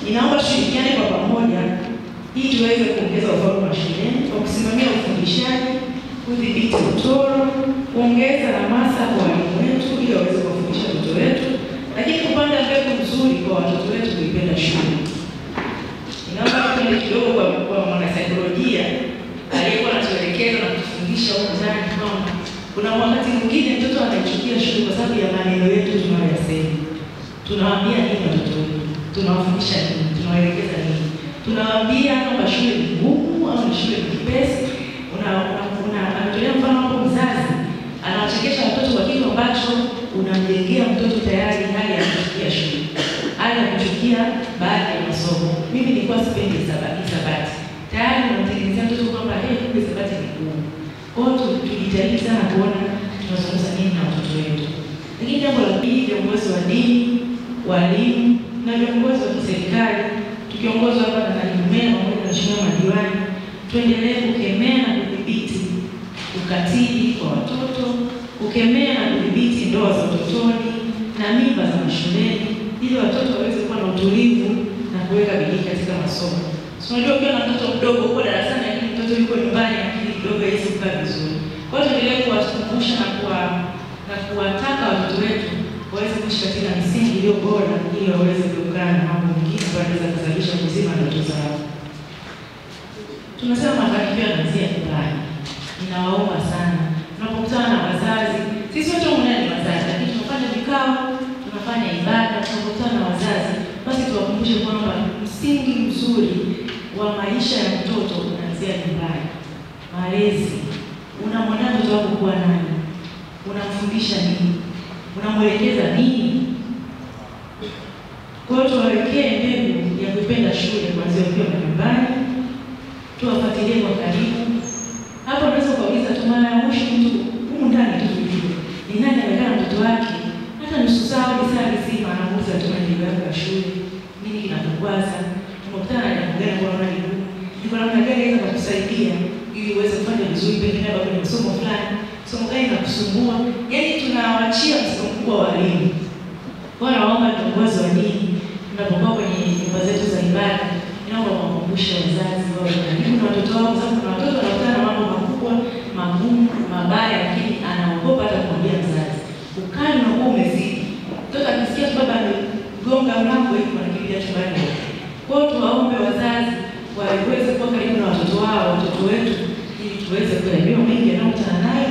Ninaomba tushirikiane kwa pamoja ili tuweze kuongeza ufaulu wa shuleni kwa kusimamia ufundishaji, kudhibiti utoro, kuongeza hamasa kwa walimu wetu ili waweze kufundisha watoto wetu, lakini kupanda mbegu nzuri kwa watoto wetu kuipenda shule. Ninaomba tuende kidogo kwa mwanasaikolojia aliyekuwa anatuelekeza na kutufundisha huko ndani kwamba kuna wakati mwingine mtoto anaichukia shule kwa sababu ya maneno yetu tunayoyasema. Tunawaambia nini watoto wetu? Tunawafundisha nini? Tunawaelekeza nini? Tunawaambia kwamba shule ni ngumu au ni shule ni nyepesi. Anatolea mfano hapo mzazi anawachekesha watoto kwa kitu ambacho unamjengea mtoto tayari hali ya kuchukia shule, hali ya kuchukia baadhi ya masomo. Mimi nilikuwa sipendi hisabati. Tayari unamtengenezea mtoto kwamba kumbe hisabati ni ngumu. Kwa hiyo tujitahidi sana kuona tunazungumza nini na watoto wetu. Lakini jambo la pili, viongozi wa dini, walimu na viongozi wa kiserikali tukiongozwa hapa na katibu meya pamoja na mheshimiwa madiwani, tuendelee kukemea na kudhibiti ukatili kwa watoto, kukemea na kudhibiti ndoa za utotoni na mimba za mashuleni ili watoto waweze kuwa na utulivu na kuweka bidii katika masomo. Unajua ukiwa na mtoto mdogo uko darasani lakini mtoto yuko nyumbani akili kidogo haiwezi kukaa vizuri. Kwa hiyo tuendelee kuwakumbusha na kuwataka watoto wetu waweze kuishi katika misingi iliyo bora ili waweze kuepukana na mambo mengine ambayo yanaweza kusababisha kuzima ndoto zao. Tunasema mafanikio yanaanzia nyumbani. Ninawaomba sana tunapokutana na wazazi, sisi wote ni wazazi, lakini tunafanya vikao, tunafanya ibada, tunapokutana na wazazi, basi tuwakumbushe kwamba msingi mzuri wa maisha ya mtoto unaanzia nyumbani. Malezi. Unamwandaa mtoto wako kuwa nani? Unamfundisha nini? Unamwelekeza nini? Kwa hiyo tuwawekee mbegu ya kupenda shule kuanzia ukiwa nyumbani. Tuwafuatilie kwa karibu. Hapo unaweza kuuliza tu mara ya mwisho mtu huko ndani tujue. Ni nani amekaa na mtoto wake? Hata nusu saa au saa nzima anamuuliza tu majibu yake ya shule. Nini kinakukwaza? Tunakutana na jambo gani kwa unaona ni ngumu? Ni kwa namna gani inaweza kukusaidia ili uweze kufanya vizuri pengine labda kwenye masomo fulani? Somo gani linakusumbua? Yaani tunawaachia mzigo mkubwa wa walimu. Kwa hiyo naomba viongozi wa dini tunapokuwa kwenye nyumba zetu za ibada, naomba wakumbushe wazazi wao karibu na watoto wao, sababu kuna watoto wanakutana na mambo makubwa, magumu, mabaya, lakini anaogopa hata kumwambia mzazi. Ukali unakuwa umezidi. Mtoto akisikia baba amegonga mlango hivi anakimbia chumbani. Kwa hiyo tuwaombe wazazi waweze kuwa karibu na watoto wao, watoto wetu, ili tuweze kujua mengi yanayokutana nayo